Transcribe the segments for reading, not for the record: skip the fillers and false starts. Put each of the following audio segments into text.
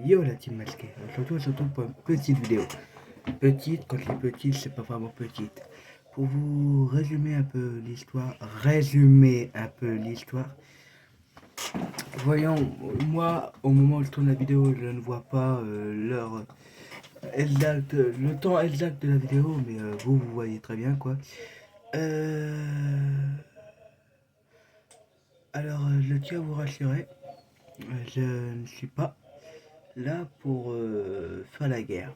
Yo la team masquée, aujourd'hui on se retrouve pour une petite vidéo. Petite, quand je dis petite, c'est pas vraiment petite. Pour vous résumer un peu l'histoire, voyons, moi au moment où je tourne la vidéo, je ne vois pas l'heure exacte, le temps exact de la vidéo, mais vous voyez très bien quoi. Alors je tiens à vous rassurer, je ne suis pas là pour faire la guerre.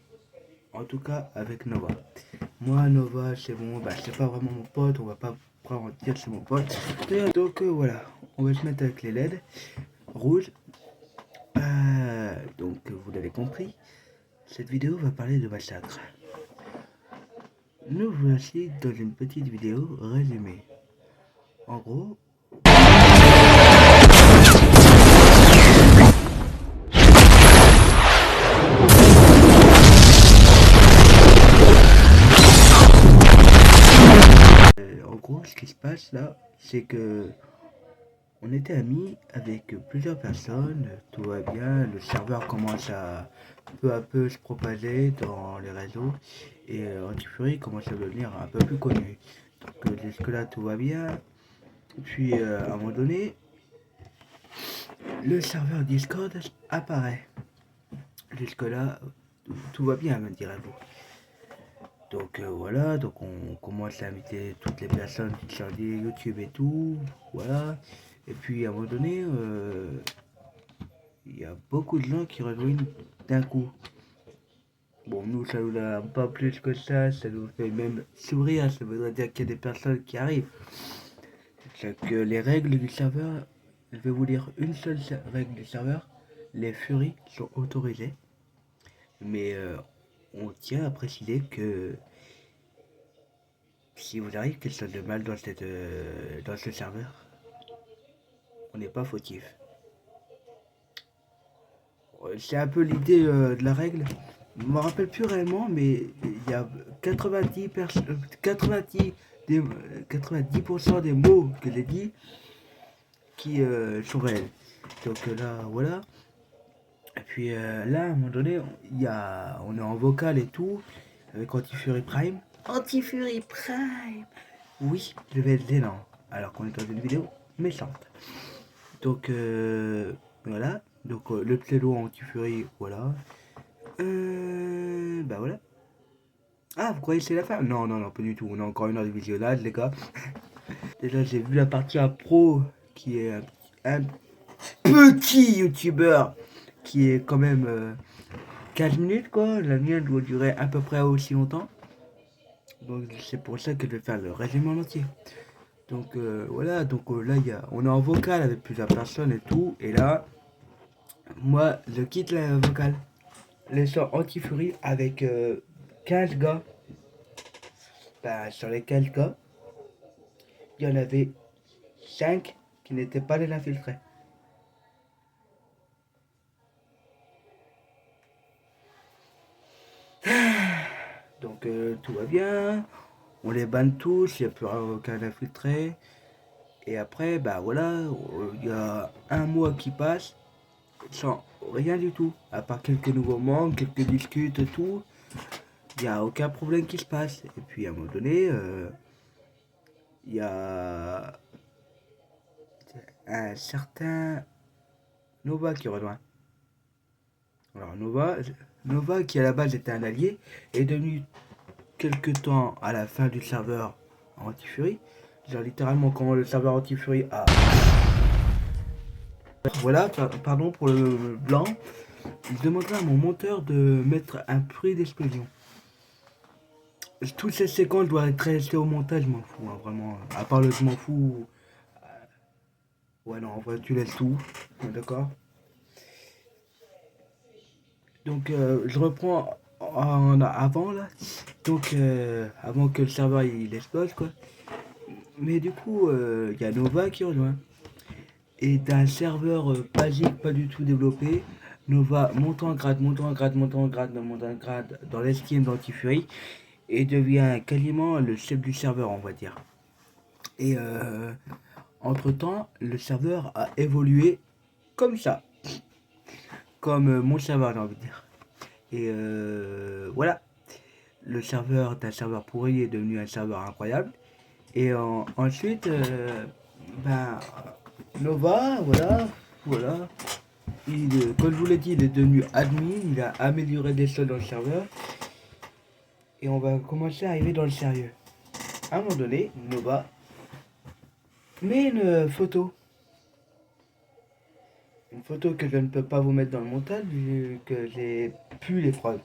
En tout cas avec Nova. Moi, Nova, c'est bon, bah, c'est pas vraiment mon pote, on va pas prendre dire c'est mon pote. Donc voilà, on va se mettre avec les LED rouges. Donc vous l'avez compris, cette vidéo va parler de massacre. Nous voici dans une petite vidéo résumée. En gros, ce qui se passe là, c'est que on était amis avec plusieurs personnes, tout va bien, le serveur commence à peu se propager dans les réseaux et Antifury commence à devenir un peu plus connu. Donc jusque là tout va bien, puis à un moment donné, le serveur Discord apparaît. Jusque là tout va bien me direz-vous. Donc voilà, donc on commence à inviter toutes les personnes qui sont sur YouTube et tout, voilà. Et puis à un moment donné, il y a beaucoup de gens qui rejoignent d'un coup. Bon, nous, ça nous a pas plus que ça nous fait même sourire, ça veut dire qu'il y a des personnes qui arrivent. C'est que les règles du serveur, je vais vous lire une seule règle du serveur, les furies sont autorisées, mais on tient à préciser que si vous arrive quelque chose de mal dans ce serveur, on n'est pas fautif. C'est un peu l'idée de la règle. Je ne me rappelle plus réellement, mais il y a 90% des mots que j'ai dit qui sont réels. Donc là, voilà. Et puis là, à un moment donné, on est en vocal et tout, avec Antifury Prime. Antifury Prime. Oui, je vais être gênant, alors qu'on est dans une vidéo méchante. Donc voilà. Donc le pseudo Antifury, voilà. Bah voilà. Ah, vous croyez que c'est la fin? Non, non, non, pas du tout. On a encore une heure de visionnage, les gars. Déjà, j'ai vu la partie à pro, qui est un petit youtubeur, qui est quand même 15 minutes, quoi. La mienne doit durer à peu près aussi longtemps. Donc, c'est pour ça que je vais faire le résumé en entier. Donc, voilà. Donc, là, on est en vocal avec plusieurs personnes et tout. Et là, moi, je quitte la vocale. Laissant Antifury avec 15 gars. Bah, sur les 15 gars, il y en avait 5 qui n'étaient pas des infiltrés. Donc tout va bien, on les banne tous, il n'y a plus aucun infiltré. Et après, bah voilà, il y a un mois qui passe sans rien du tout, à part quelques nouveaux membres, quelques discutes et tout. Il n'y a aucun problème qui se passe. Et puis à un moment donné, il y a un certain Nova qui rejoint. Alors Nova qui à la base était un allié, est devenu quelque temps à la fin du serveur Antifury. Genre littéralement quand le serveur Antifury a... Voilà, pardon pour le blanc. Je demanderai à mon monteur de mettre un bruit d'explosion. Toutes ces séquences doivent être restées au montage, je m'en fous, hein, vraiment. À part le je m'en fous. Ouais non, en vrai tu laisses tout. D'accord. Donc je reprends avant là. Donc avant que le serveur il explose quoi. Mais du coup, il y a Nova qui rejoint. Et d'un serveur basique, pas du tout développé, Nova monte en grade, monte en grade, monte en grade, monte en grade dans l'estime d'Antifury et devient quasiment le chef du serveur, on va dire. Et entre temps, le serveur a évolué comme ça. comme mon serveur, j'ai envie de dire. Et voilà, le serveur d'un serveur pourri est devenu un serveur incroyable. Et ensuite, ben, Nova, voilà. Comme je vous l'ai dit, il est devenu admin, il a amélioré des choses dans le serveur. Et on va commencer à arriver dans le sérieux. À un moment donné, Nova met une photo. Une photo que je ne peux pas vous mettre dans le montage vu que j'ai plus les preuves.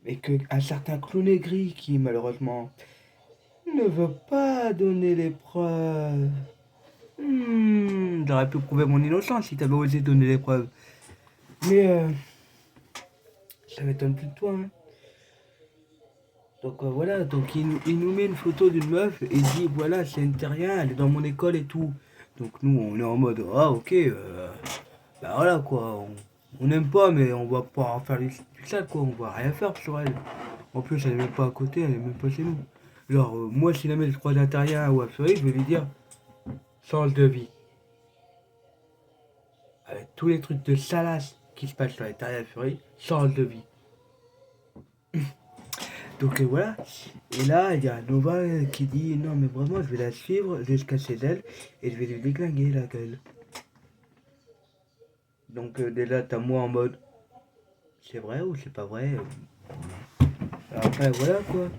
Et qu'un certain clown aigri qui malheureusement ne veut pas donner les preuves. J'aurais pu prouver mon innocence si t'avais osé donner les preuves. Mais ça m'étonne plus de toi. Hein. Donc voilà, donc il nous met une photo d'une meuf et il dit voilà, c'est une terrien, elle est dans mon école et tout. Donc nous on est en mode ah ok, bah voilà quoi, on n'aime pas mais on va pas en faire du sale quoi, on va rien faire sur elle. En plus elle est même pas à côté, elle est même pas chez nous. Genre moi si jamais je croise un terrien ou un furie, je vais lui dire change de vie. Avec tous les trucs de salace qui se passent sur les terriens et furie, change de vie. Donc voilà, et là il y a Nova qui dit non mais vraiment je vais la suivre jusqu'à chez elle et je vais lui déglinguer la gueule. Donc déjà t'as moi en mode c'est vrai ou c'est pas vrai. Alors après voilà quoi.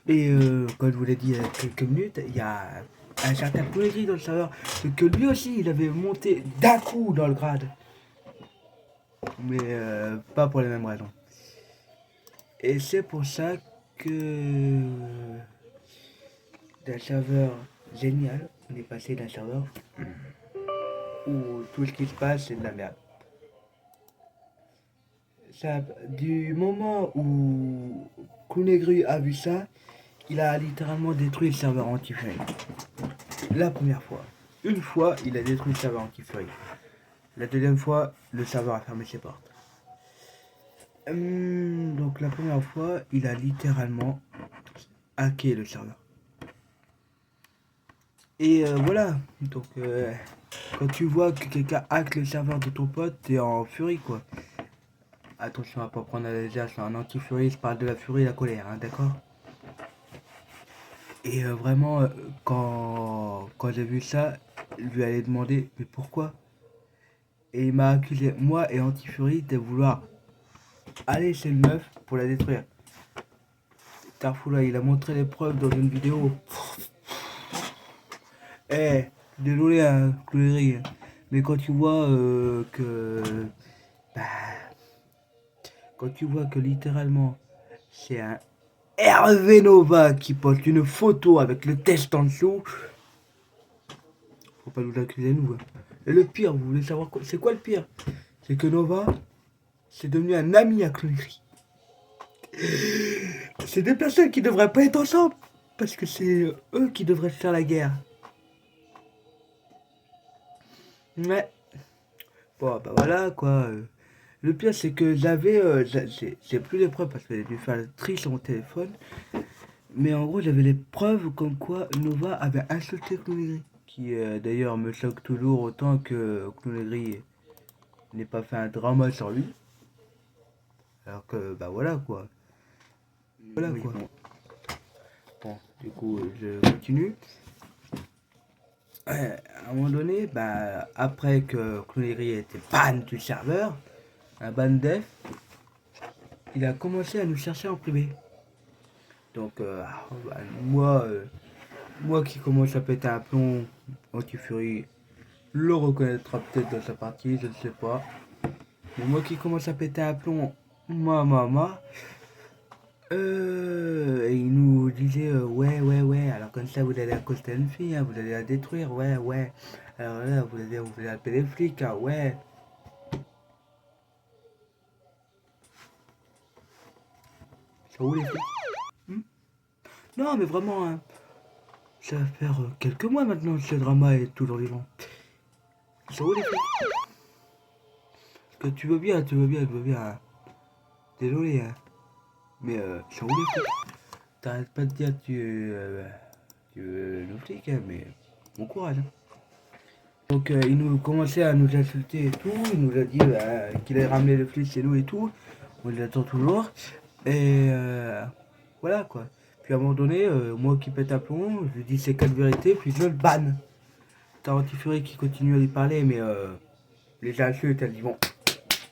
Et comme je vous l'ai dit il y a quelques minutes, il y a un certain poésie dans le serveur que lui aussi il avait monté d'un coup dans le grade. Mais pas pour les mêmes raisons. Et c'est pour ça que d'un serveur génial, on est passé d'un serveur où tout ce qui se passe c'est de la merde. Ça, du moment où Kunegru a vu ça, il a littéralement détruit le serveur anti-fury. La première fois. Une fois, il a détruit le serveur anti-fury. La deuxième fois, le serveur a fermé ses portes. Donc la première fois, il a littéralement hacké le serveur. Et voilà. Donc quand tu vois que quelqu'un hack le serveur de ton pote, t'es en furie quoi. Attention à pas prendre la légère, c'est un anti-furie, je parle de la furie et la colère, hein, d'accord. Et vraiment, quand j'ai vu ça, je lui ai demandé mais pourquoi. Et il m'a accusé, moi et Anti-Fury, de vouloir aller chez une meuf pour la détruire. Tarfoula, il a montré les preuves dans une vidéo. Eh, désolé, hein, Chloé, mais quand tu vois que. Bah, quand tu vois que littéralement, c'est un Hervé Nova qui poste une photo avec le test en dessous, faut pas nous accuser, nous. Hein. Et le pire, vous voulez savoir quoi? C'est quoi le pire? C'est que Nova, c'est devenu un ami à Chloé. C'est deux personnes qui devraient pas être ensemble. Parce que c'est eux qui devraient faire la guerre. Ouais. Bon, bah voilà quoi. Le pire, c'est que j'ai plus les preuves parce que j'ai dû faire le tri sur mon téléphone. Mais en gros, j'avais les preuves comme quoi Nova avait insulté Clownegri. Qui d'ailleurs me choque toujours autant que Clownegri n'ait pas fait un drama sur lui. Alors que, bah voilà quoi. Voilà quoi. Bon, du coup, je continue. À un moment donné, bah, après que Clownegri était ban du serveur, un ban def, il a commencé à nous chercher en privé. Donc, bah, moi qui commence à péter un plomb, Anti-Fury le reconnaîtra peut-être dans sa partie, je ne sais pas. Mais moi qui commence à péter un plomb, ma, et il nous disait ouais, alors comme ça vous allez accoster une fille, hein, vous allez la détruire, ouais. Alors là, vous allez appeler les flics, hein, ouais. Ça où les flics? Hmm. Non, mais vraiment, hein, ça va faire quelques mois maintenant que ce drama est toujours vivant. Ça où les flics? Parce que tu veux bien, tu veux bien. Hein. Désolé, hein. Mais ça où les flics? T'arrêtes pas de dire tu veux le flic, hein, mais bon courage. Hein. Donc il nous commençait à nous insulter et tout. Il nous a dit qu'il allait ramener le flic chez nous et tout. On l'attend toujours. Et voilà quoi. Puis à un moment donné, moi qui pète un plomb, je lui dis ces quatre vérités, puis je le banne. T'as Antifury qui continue à lui parler, mais les insultes, elles disent bon.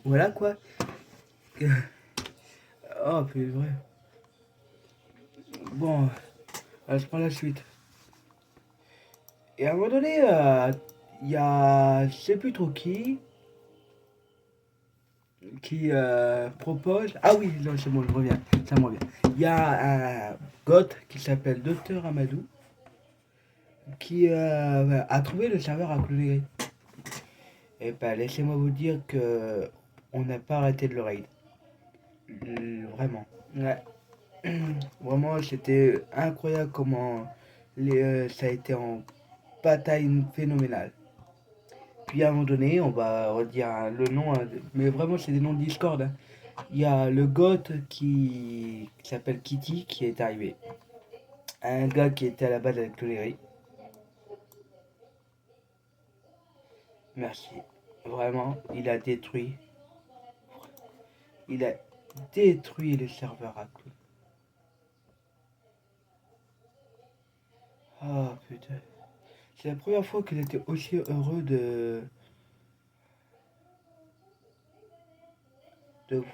Voilà quoi. Oh, puis vrai. Bon, je prends la suite. Et à un moment donné, il y a, je sais plus trop qui propose. Ah oui, non, c'est bon, je reviens. Ça me revient. Il y a un goth qui s'appelle Docteur Amadou qui a trouvé le serveur à Cloudegris. Et ben, laissez-moi vous dire que on n'a pas arrêté de le raid. Vraiment. Ouais. Vraiment, c'était incroyable comment ça a été en bataille phénoménale. Puis à un moment donné, on va redire le nom, hein, mais vraiment c'est des noms de Discord, hein. Il y a le goth qui s'appelle Kitty qui est arrivé. Un gars qui était à la base avec Toléry. Merci. Vraiment, il a détruit. Il a détruit les serveurs à clou. Ah putain. C'est la première fois que j'étais aussi heureux de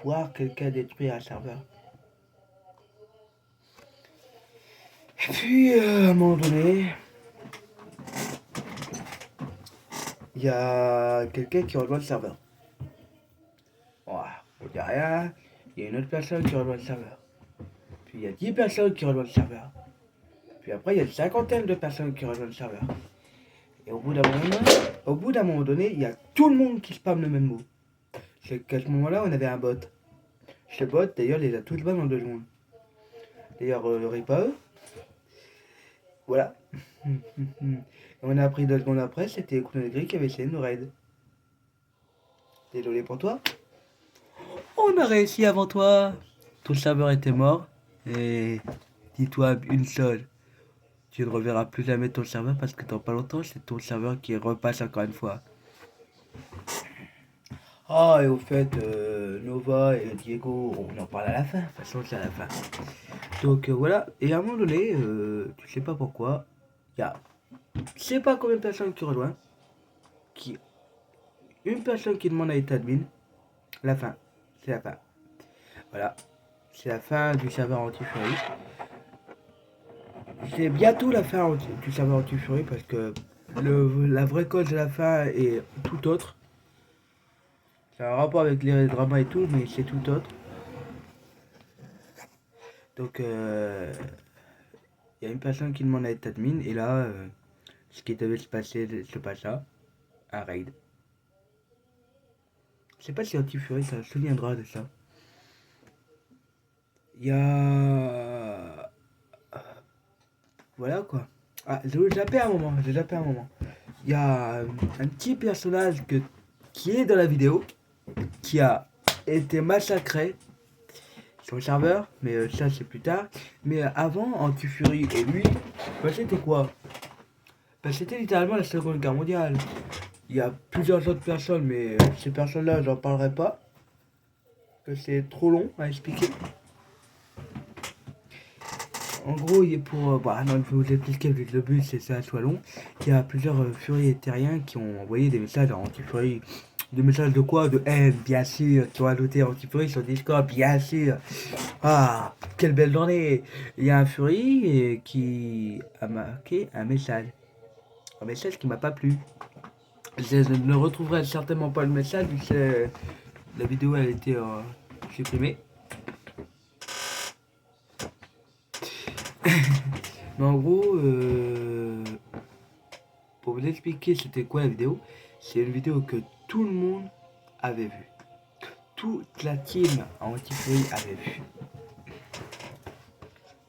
voir quelqu'un détruire un serveur. Et puis, à un moment donné, il y a quelqu'un qui rejoint le serveur. On dit rien, il y a une autre personne qui rejoint le serveur. Puis il y a 10 personnes qui rejoignent le serveur. Puis après, il y a une cinquantaine de personnes qui rejoignent le serveur. Et au bout d'un moment donné, il y a tout le monde qui spamme le même mot. C'est qu'à ce moment-là, on avait un bot. Ce bot, d'ailleurs, les a tous ban en 2 secondes. D'ailleurs, Reaper. Voilà. Et on a appris 2 secondes après, c'était Clonegri qui avait essayé de nous raid. Désolé pour toi. On a réussi avant toi. Ton serveur était mort. Et dis-toi une chose. Tu ne reverras plus jamais ton serveur parce que dans pas longtemps, c'est ton serveur qui repasse encore une fois. Ah, et au fait, Nova et Diego, on en parle à la fin. De toute façon, c'est à la fin. Donc voilà. Et à un moment donné, tu sais pas pourquoi, il y a je sais pas combien de personnes qui rejoignent. Une personne qui demande à être admin. La fin. C'est la fin. Voilà. C'est la fin du serveur anti-fury. C'est bientôt la fin du serveur anti-fury parce que la vraie cause de la fin est tout autre. C'est un rapport avec les dramas et tout, mais c'est tout autre. Donc, il y a une personne qui demande à être admin, et là, ce qui devait se passer se passa. Un raid. Je sais pas si Anti-Fury ça se souviendra de ça. Il y a. Voilà quoi. Ah, j'ai zappé un moment. Il y a un petit personnage qui est dans la vidéo, qui a été massacré sur le serveur, mais ça c'est plus tard. Mais avant, Anti-Fury et lui, bah, c'était quoi? Bah, c'était littéralement la Seconde Guerre mondiale. Il y a plusieurs autres personnes, mais ces personnes-là, j'en parlerai pas. Que c'est trop long à expliquer. En gros, il est pour. Bah, non, je vais vous expliquer, vu que le but c'est que ça soit long. Il y a plusieurs furies terriens qui ont envoyé des messages à Anti-Fury. Des messages de quoi? De haine, bien sûr. Qui ont ajouté Anti-Fury sur Discord, bien sûr. Ah, quelle belle journée! Il y a un Fury qui a marqué un message. Un message qui m'a pas plu. Je ne retrouverai certainement pas le message vu que la vidéo a été supprimée. Mais en gros, pour vous expliquer c'était quoi la vidéo, c'est une vidéo que tout le monde avait vue. Toute la team Anti-Fury avait vu.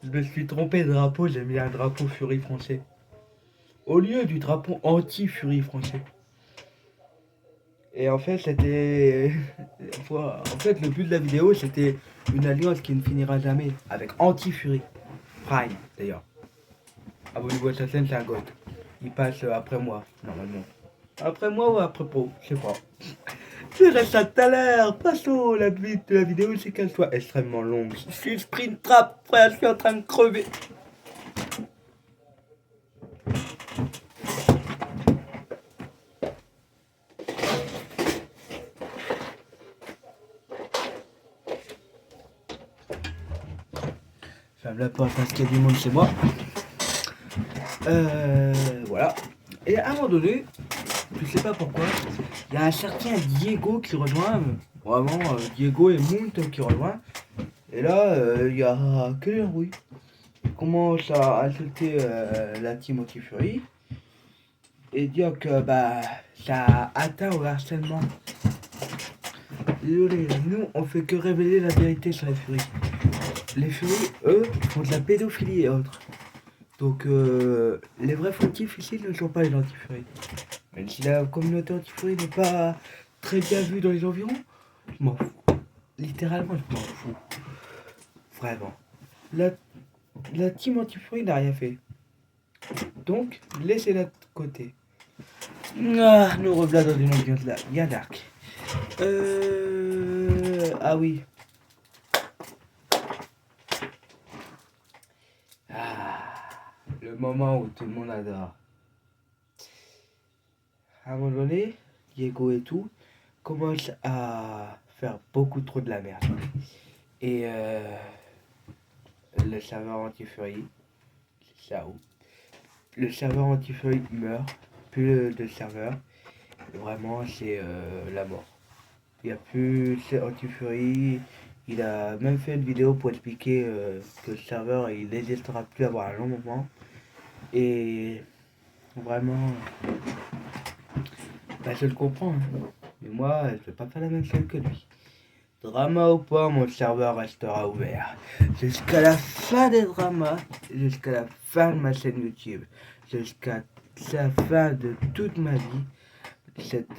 Je me suis trompé de drapeau, j'ai mis un drapeau Fury français. Au lieu du drapeau Anti-Fury français. Et en fait, c'était. En fait, le but de la vidéo, c'était une alliance qui ne finira jamais. Avec Anti-Fury. Prime, d'ailleurs. Abonnez-vous à sa chaîne, c'est un goth. Il passe après moi, normalement. Après moi ou après pro, je sais pas. Je reste à tout à l'heure. Passons, la but de la vidéo, c'est qu'elle soit extrêmement longue. Je suis sprint trap, frère, je suis en train de crever. Ferme la porte parce qu'il y a du monde chez moi. Voilà. Et à un moment donné, je sais pas pourquoi, il y a un certain Diego qui rejoint, vraiment Diego et Mount qui rejoint. Et là, il y a que oui. Il commence à insulter la team Anti-Fury et dire que bah ça atteint au harcèlement. Désolé, nous on fait que révéler la vérité sur les Fury. Les Fury, eux, font de la pédophilie et autres. Donc les vrais fautifs ici ne sont pas les anti-Fury. Même si la communauté anti-Fury n'est pas très bien vue dans les environs, je m'en fous. Littéralement, je m'en fous. Vraiment. La team anti-Fury n'a rien fait. Donc, laissez-la de côté. Ah, nous revoilà dans une ambiance là, bien dark. Ah oui. Ah, le moment où tout le monde adore. À un moment donné, Diego et tout commencent à faire beaucoup trop de la merde. Et le serveur anti-Fury, c'est ça où le serveur anti-Fury meurt, plus de serveur. Vraiment, c'est la mort. Il n'y a plus anti-Fury. Il a même fait une vidéo pour expliquer que le serveur il n'existera plus avant un long moment. Et vraiment, bah, je le comprends. Hein. Mais moi, je ne vais pas faire la même chose que lui. Drama ou pas, mon serveur restera ouvert. Jusqu'à la fin des dramas, jusqu'à la fin de ma chaîne YouTube, jusqu'à la fin de toute ma vie, cette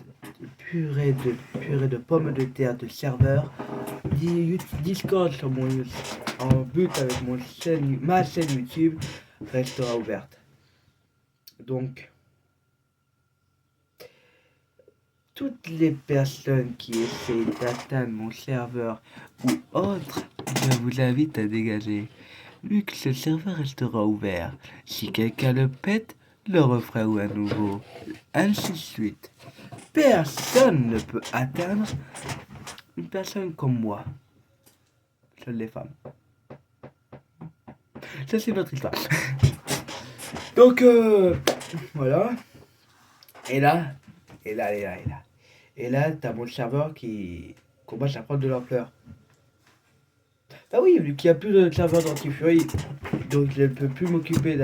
purée de pommes de terre de serveur, Discord sur en but avec ma chaîne YouTube restera ouverte. Donc, toutes les personnes qui essaient d'atteindre mon serveur ou autre, je vous invite à dégager. Vu que ce serveur restera ouvert, si quelqu'un le pète, le referai à nouveau. Ainsi de suite. Personne ne peut atteindre une personne comme moi. Seules les femmes. Ça c'est notre histoire. Donc voilà. Et là, t'as mon serveur qui commence à prendre de l'ampleur. Ah oui, vu qu'il n'y a plus de serveur d'Anti-Fury, donc je ne peux plus m'occuper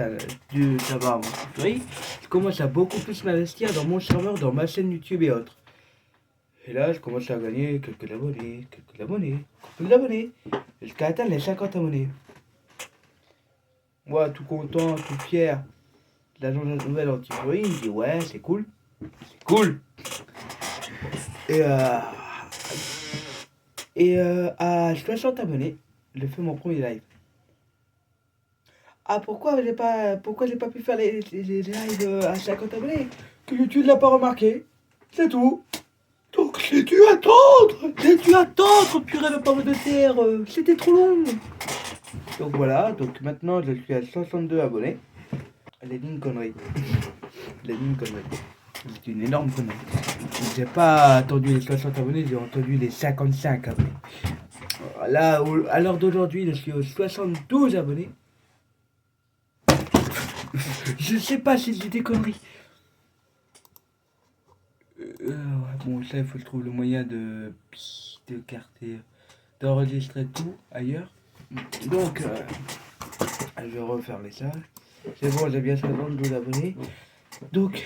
du serveur Anti-Fury, je commence à beaucoup plus m'investir dans mon serveur, dans ma chaîne YouTube et autres. Et là, je commence à gagner quelques abonnés, jusqu'à atteindre les 50 abonnés. Moi, tout content, tout fier, l'agent de la nouvelle Anti-Fury, il me dit ouais, c'est cool. C'est cool. Et à 60 abonnés, je fais mon premier live. Ah, pourquoi j'ai pas pu faire les lives à 50 abonnés? Que YouTube l'a pas remarqué. C'est tout. Donc j'ai dû attendre, purée de pommes de terre. C'était trop long. Donc voilà, donc maintenant je suis à 62 abonnés. Les lignes conneries. C'est une énorme connerie. J'ai pas attendu les 60 abonnés, j'ai entendu les 55 abonnés. Là, à l'heure d'aujourd'hui, je suis aux 72 abonnés. Je sais pas si j'ai des conneries. Bon, ça, il faut que je trouve le moyen de carter, d'enregistrer tout ailleurs. Donc, je vais refermer ça. C'est bon, j'ai bien 72 abonnés. Donc,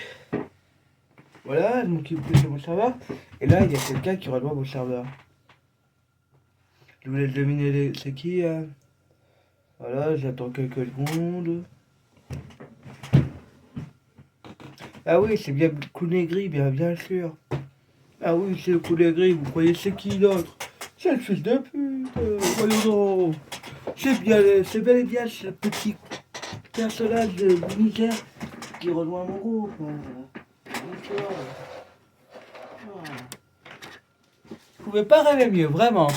voilà, je m'occupe plus de mon serveur. Et là, il y a quelqu'un qui rejoint mon serveur. Je vous laisse deviner c'est qui. Voilà, j'attends quelques secondes. Ah oui, c'est bien le coup gris, bien sûr. Ah oui, c'est le coup gris, vous croyez c'est qui d'autre? C'est le fils de pute, voyons donc. C'est bel et bien ce petit personnage de misère qui rejoint mon groupe. Je pouvais pas rêver mieux, vraiment.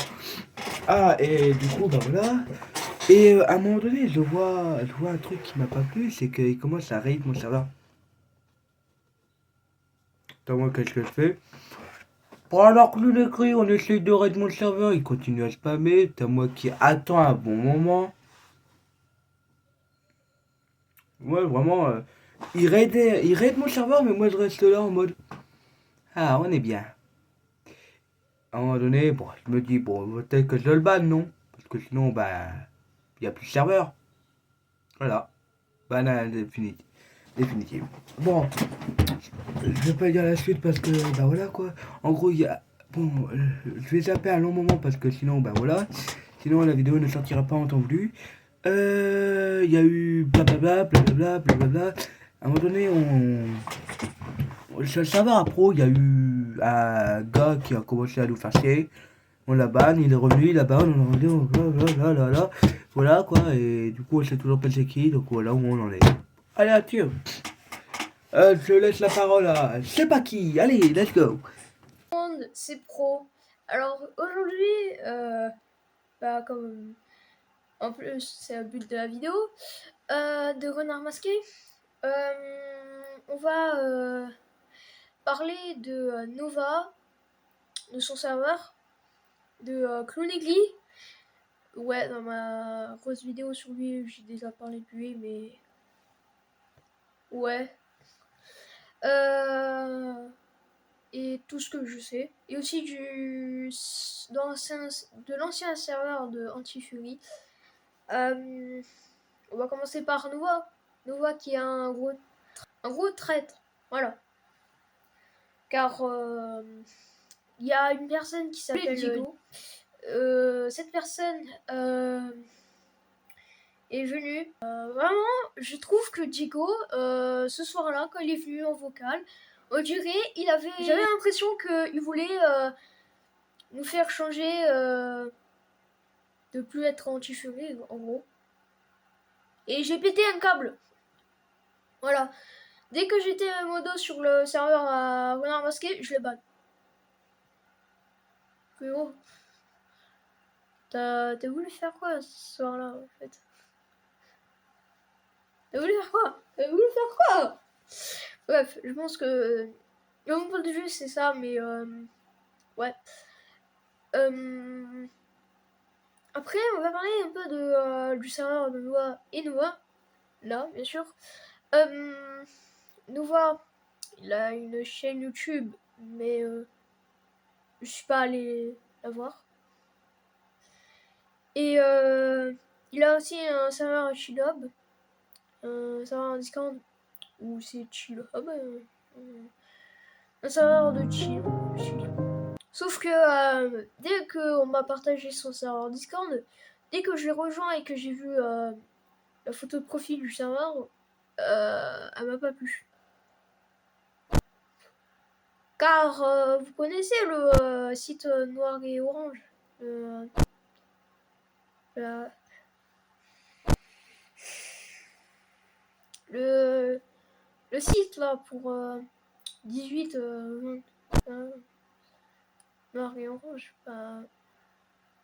Ah, et du coup, bah voilà. Et à un moment donné, je vois un truc qui m'a pas plu, c'est qu'il commence à raid mon serveur. Attends, moi, qu'est-ce que je fais? Bon, alors que nous l'écrit, on essaye de raid mon serveur, il continue à spammer. T'as moi qui attends un bon moment. Ouais, vraiment, il raid mon serveur, mais moi je reste là en mode. Ah, on est bien. À un moment donné, bon, je me dis, bon, peut-être que je le banne, non? Parce que sinon, bah, il n'y a plus de serveur. Voilà. Banane définitive. Définitive. Bon, je vais pas dire la suite parce que, bah voilà quoi. En gros, il y a. Bon, je vais zapper un long moment parce que sinon, bah voilà. Sinon, la vidéo ne sortira pas en temps voulu. Il y a eu blablabla, blablabla, blablabla. À un moment donné, ça va, pro, il y a eu un gars qui a commencé à nous faire chier. On la banne, il est revenu, il la banne, on a revenu, blablabla. Voilà quoi, et du coup, on sait toujours pas c'est qui, donc voilà où on en est. Allez, adieu. Je laisse la parole à je sais pas qui. Allez, let's go. C'est pro. Alors aujourd'hui, bah, comme en plus c'est le but de la vidéo, de Renard Masqué, on va parler de Nova, de son serveur, de Clownegli. Ouais, dans ma grosse vidéo sur lui, j'ai déjà parlé de lui, mais ouais. Et tout ce que je sais. Et aussi de l'ancien serveur de Anti-Fury. On va commencer par Nova. Nova qui est un gros traître. Voilà. Car il y a une personne qui s'appelle Digo. Cette personne est venue. Vraiment, je trouve que Digo, ce soir-là, quand il est venu en vocal, on dirait j'avais l'impression qu'il voulait nous faire changer de plus être anti-furie, en gros. Et j'ai pété un câble. Voilà. Dès que j'étais modo sur le serveur à Renard Masqué, je les banne. Mais oh, t'as voulu faire quoi ce soir-là, en fait? T'as voulu faire quoi? T'as voulu faire quoi? Bref, je pense que le mon point de vue c'est ça, mais ouais. Après, on va parler un peu du serveur de Nova et Nova. Là, bien sûr. Nova, il a une chaîne YouTube, mais je suis pas allée la voir. Et il a aussi un serveur Chillob, un serveur Discord où c'est Chillob, un serveur de chill. Sauf que dès qu'on m'a partagé son serveur Discord, dès que je l'ai rejoint et que j'ai vu la photo de profil du serveur, elle m'a pas plu. Car vous connaissez le site Noir et Orange, la- le site là pour 18 Noir et Orange. Bah,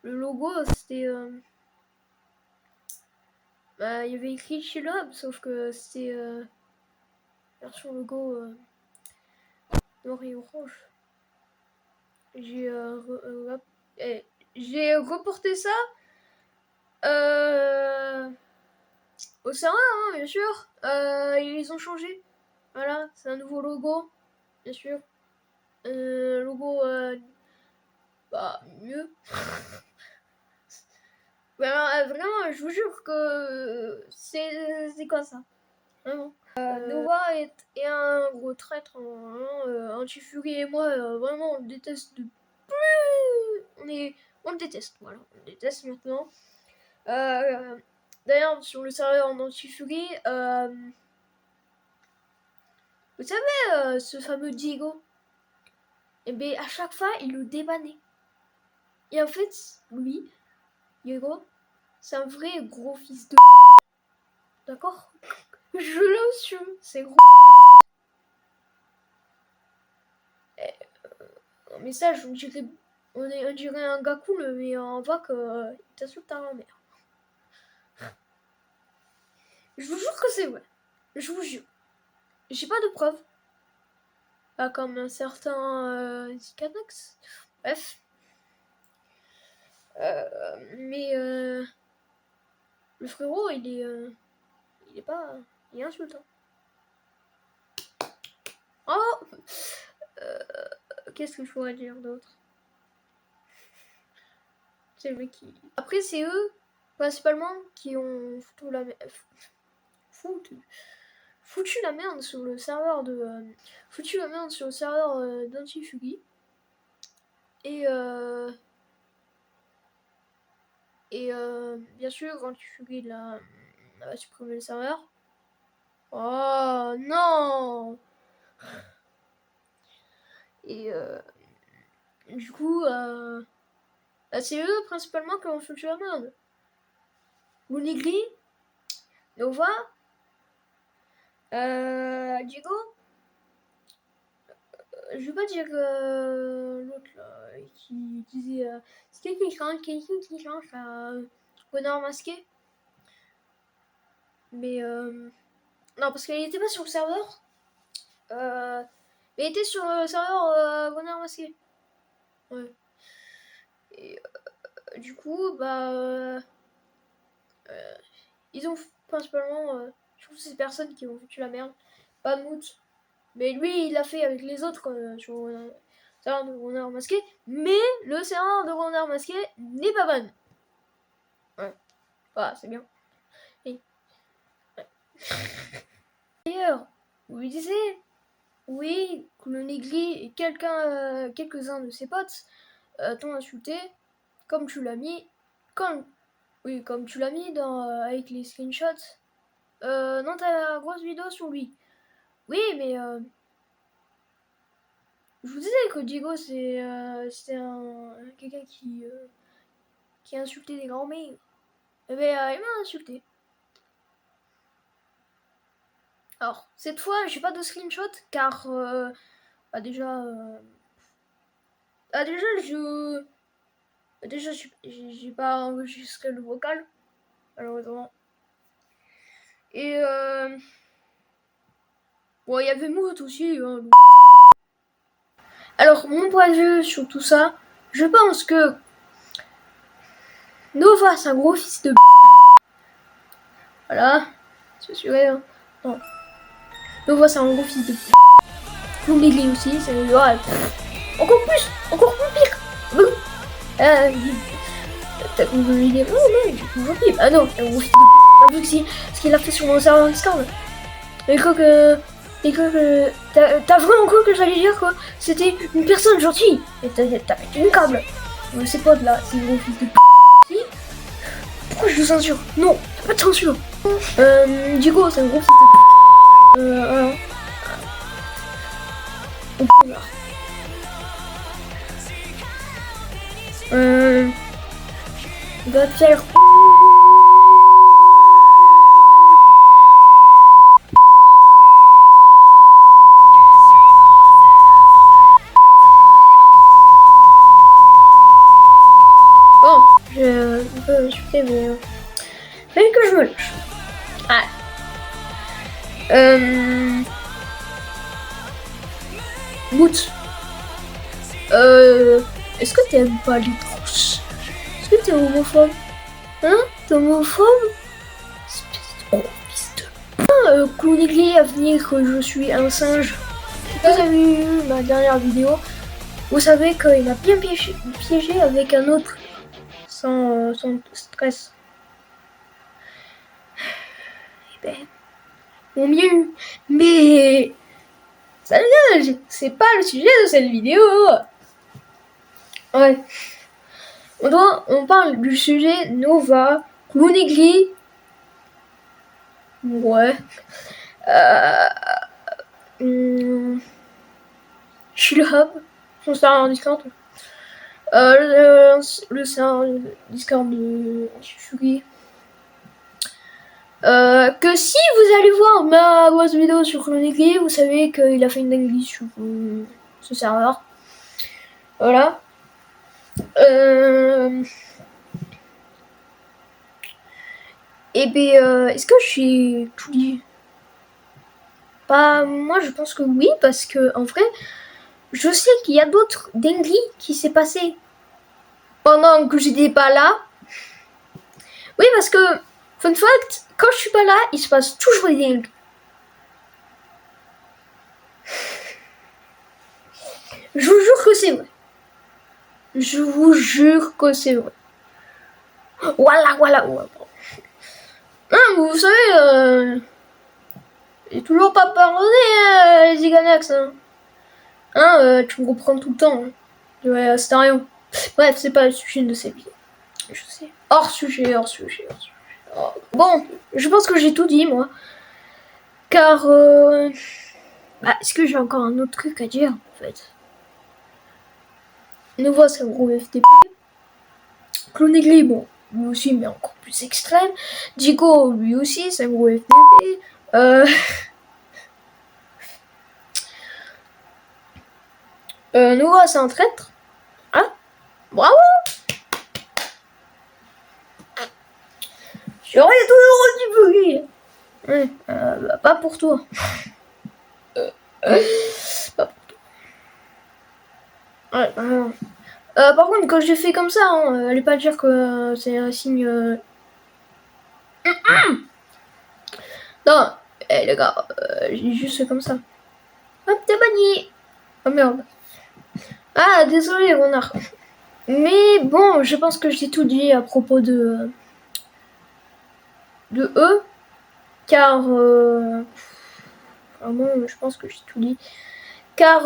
le logo c'était bah, il y avait écrit Chillob, sauf que c'était version logo Noir et Orange. J'ai j'ai reporté ça au serveur, hein, bien sûr. Ils les ont changés. Voilà, c'est un nouveau logo, bien sûr. Logo, bah, mieux. Vraiment, je vous jure que c'est quoi ça? Vraiment. Nova est un gros traître. Hein, Anti-Fury et moi, vraiment, on le déteste de plus. On le déteste, voilà. On le déteste maintenant. D'ailleurs, sur le serveur en Anti-Fury, vous savez, ce fameux Diego, et bien à chaque fois, il le débannait. Et en fait, lui, Diego, c'est un vrai gros fils de. D'accord? Je l'assume, c'est gros. message, on dirait un gars cool, mais on voit que il t'insulte ta mère. Je vous jure que c'est vrai. Je vous jure. J'ai pas de preuves. Pas comme un certain Zikanax. Bref. Mais le frérot, il est pas... Il est insultant. Oh qu'est-ce que je pourrais dire d'autre? C'est vrai qui... Après, c'est eux, principalement, qui ont foutu la merde sur le serveur de... d'Antifugi. Et bien sûr, Antifugi, il a supprimé le serveur. Oh non! Et du coup, c'est eux principalement qui ont foutu la merde. Lunigri, Nova, Diego, je vais pas dire l'autre là, qui disait c'est quelqu'un qui change à Renard Masqué. Mais non, parce qu'il était pas sur le serveur. Il était sur le serveur Renard Masqué. Ouais. Et du coup, ils ont principalement, je trouve, ces personnes qui ont foutu la merde. Pas Moot. Mais lui, il l'a fait avec les autres sur le serveur de Renard Masqué. Mais le serveur de Renard Masqué n'est pas ban. Ouais. Voilà, c'est bien. Et... ouais. D'ailleurs, vous lui disiez, oui, que le Négli et quelques-uns de ses potes t'ont insulté, comme tu l'as mis, comme tu l'as mis avec les screenshots dans ta grosse vidéo sur lui. Oui, mais je vous disais que Diego c'était quelqu'un qui insultait des grands-mères. Eh ben, il m'a insulté. Alors, cette fois, j'ai pas de screenshot car déjà j'ai pas enregistré le vocal, malheureusement. Et bon, il y avait Moot aussi. Hein. Alors, mon point de vue sur tout ça, je pense que Nova, c'est un gros fils de voilà, c'est sûr. Hein. Non. Nova, c'est un gros fils de Clownegli aussi, c'est ouais, encore plus pire. T'as compris dire, oh non, j'ai toujours pire. Ah non, c'est un gros fils de vu que ce qu'il a fait sur mon serveur Discord. Et t'as vraiment cru que j'allais dire quoi? C'était une personne gentille. Et t'as pété une câble. Ces potes là, c'est gros fils de si. Pourquoi je le censure? Non, y'a pas de censure. Diego, c'est un gros fils de voilà. Il va te faire. Bon, je peux insulter, mais fallait que je me lâche. Ah. Boot. Est-ce que t'aimes pas les trousses? Est-ce que t'es homophobe? Hein? T'es homophobe? Espèce de gros fils de... Clownegli à venir que je suis un singe. Vous avez vu ma dernière vidéo. Vous savez qu'il m'a bien piégé avec un autre. Sans stress. Eh ben... Mon mieux. Mais... ça dégage. C'est pas le sujet de cette vidéo. Ouais. On parle du sujet Nova, Clownegli. Ouais. Chillhub, son serveur Discord. Le serveur Discord de Fugi. Que si vous allez voir ma grosse vidéo sur Clownegli, vous savez qu'il a fait une dinguerie sur ce serveur. Voilà. Et bien, est-ce que j'ai tout dit? Bah, moi, je pense que oui, parce que en vrai, je sais qu'il y a d'autres dingueries qui s'est passé pendant que j'étais pas là. Oui, parce que, fun fact, quand je suis pas là, il se passe toujours des dingueries. Je vous jure que c'est vrai. Je vous jure que c'est vrai. Voilà. Hein, vous savez, j'ai toujours pas pardonné les Iganax. Tu me comprends tout le temps. Hein. Ouais, c'est rien. Bref, c'est pas le sujet de cette vidéo. Je sais. Hors sujet. Oh. Bon, je pense que j'ai tout dit, moi. Car, est-ce que j'ai encore un autre truc à dire, en fait? Nouveau, c'est un gros FTP. Clonegli, bon, lui aussi, mais encore plus extrême. Digo, lui aussi, c'est un gros FTP. Nouveau, c'est un traître. Hein? Bravo! J'aurais toujours un petit peu. Ouais, bah, pas pour toi. Pas pour toi. Ouais, par contre, quand j'ai fait comme ça, allez pas dire que c'est un signe. Non, les gars, j'ai juste fait comme ça. Hop, t'es banni. Oh merde. Ah, désolé, renard. Mais bon, je pense que j'ai tout dit à propos de eux, car vraiment, je pense que j'ai tout dit, car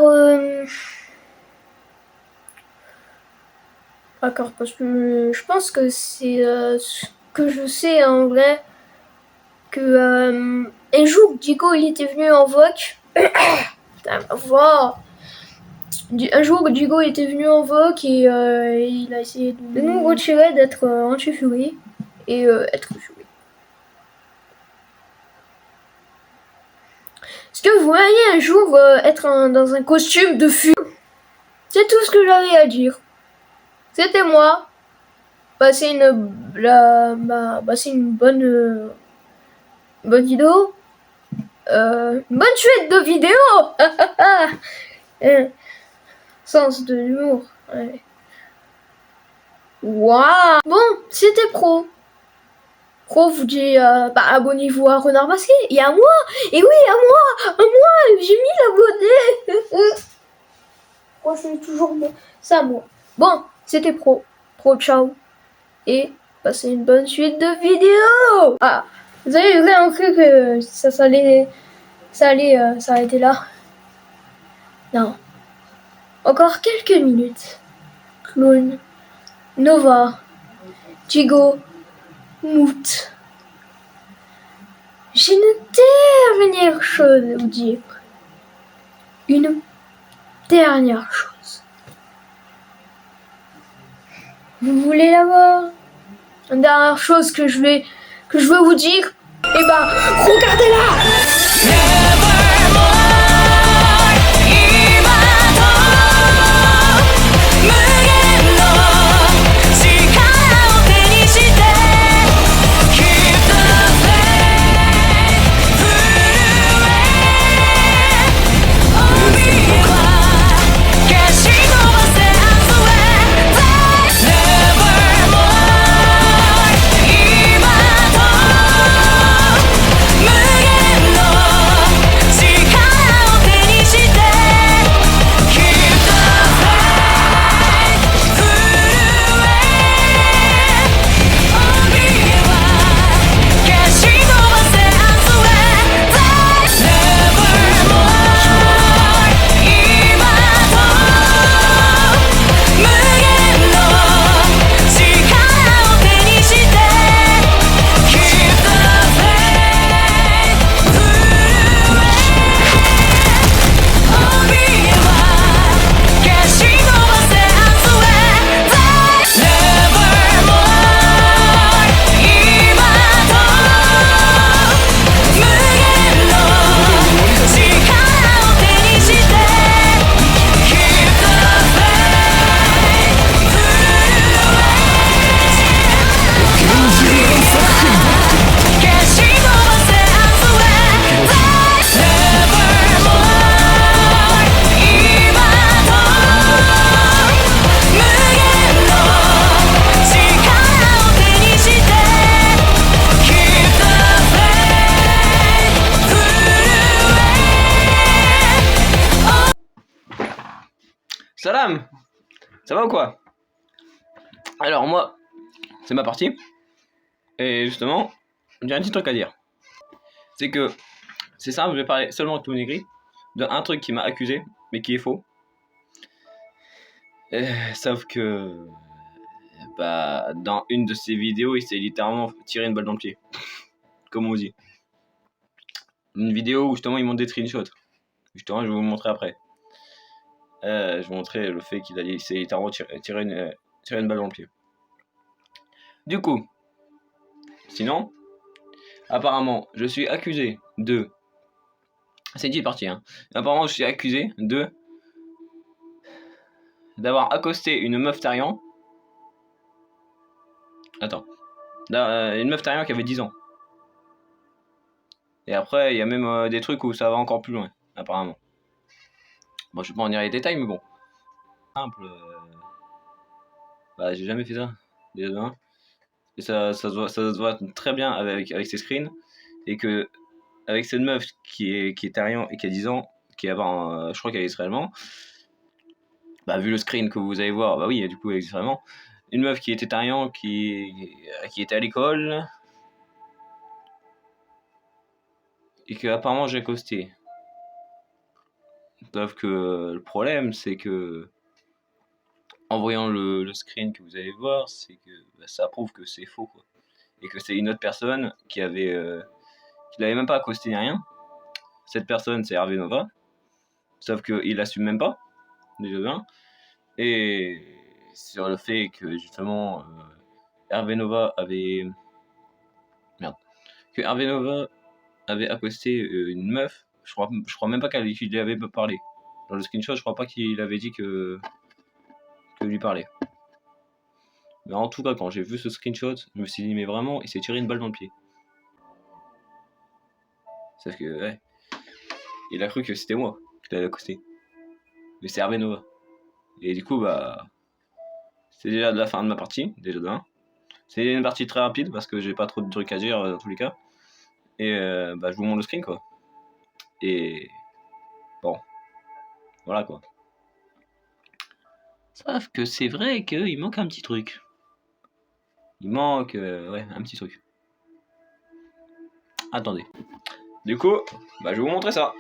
d'accord, parce que je pense que c'est ce que je sais en vrai, que un jour Digo il était venu en voc. Putain, ma voix. Un jour Digo était venu en voc et il a essayé de nous retirer d'être anti-furie et être furie. Est-ce que vous voyez un jour être dans un costume de furie? C'est tout ce que j'avais à dire. C'était moi. C'est une bonne vidéo. Une bonne suite de vidéos. Sens de l'humour. Ouais. Waouh. Bon, c'était pro. Pro vous dit abonnez-vous à Renard Basket. Et à moi. Et oui, à moi. J'ai mis l'abonné. Moi, c'est toujours ça, moi. Bon, c'était pro. Pro, ciao. Et passez une bonne suite de vidéos. Ah, vous avez vraiment cru que ça allait s'arrêter là? Non. Encore quelques minutes. Clown, Nova, Digo, Moot. J'ai une dernière chose à vous dire. Une dernière chose. Vous voulez la voir? Une dernière chose que je veux vous dire. Eh ben, regardez-la! Salam, ça va ou quoi? Alors moi, c'est ma partie. Et justement, j'ai un petit truc à dire. C'est que, c'est simple, je vais parler seulement de tout négri. De un truc qui m'a accusé, mais qui est faux. Sauf que, bah, dans une de ses vidéos, il s'est littéralement tiré une balle dans le pied. Comme on dit. Une vidéo où justement ils montrent des screenshots. Justement, je vais vous montrer après. Je vais vous montrer le fait qu'il s'est littéralement tiré une balle dans le pied. Du coup, sinon, apparemment, je suis accusé de... C'est dit parti, hein. Apparemment, je suis accusé de... d'avoir accosté une meuf tariant. Attends. Une meuf tariant qui avait 10 ans. Et après, il y a même des trucs où ça va encore plus loin, apparemment. Bon, je vais pas en dire les détails, mais bon. Simple. Bah, j'ai jamais fait ça. Déjà hein. Et ça se voit très bien avec ces screens. Et que, avec cette meuf qui est tariant et qui a 10 ans, qui est avant, je crois qu'elle est israélienne. Bah, vu le screen que vous allez voir, bah oui, du coup, elle existe vraiment. Une meuf qui était tariant, qui était à l'école. Et que apparemment j'ai accosté. Sauf que le problème, c'est que en voyant le screen que vous allez voir, c'est que bah, ça prouve que c'est faux, quoi. Et que c'est une autre personne qui l'avait même pas accosté ni rien. Cette personne, c'est Hervé Nova. Sauf qu'il l'assume même pas, déjà bien. Et sur le fait que justement Hervé Nova avait... Merde. Que Hervé Nova avait accosté une meuf. Je crois même pas qu'il lui avait parlé. Dans le screenshot, je crois pas qu'il avait dit que lui parlait. Mais en tout cas, quand j'ai vu ce screenshot, je me suis dit, mais vraiment, il s'est tiré une balle dans le pied. Sauf que, ouais, il a cru que c'était moi qui l'avais accosté. Mais c'est Hervé Nova. Et du coup, bah, c'est déjà de la fin de ma partie, déjà de 1. C'est une partie très rapide parce que j'ai pas trop de trucs à dire dans tous les cas. Et bah, je vous montre le screen, quoi. Et bon, voilà, quoi. Sauf que c'est vrai qu'il manque un petit truc. Il manque, ouais, un petit truc. Attendez. Du coup, bah, je vais vous montrer ça.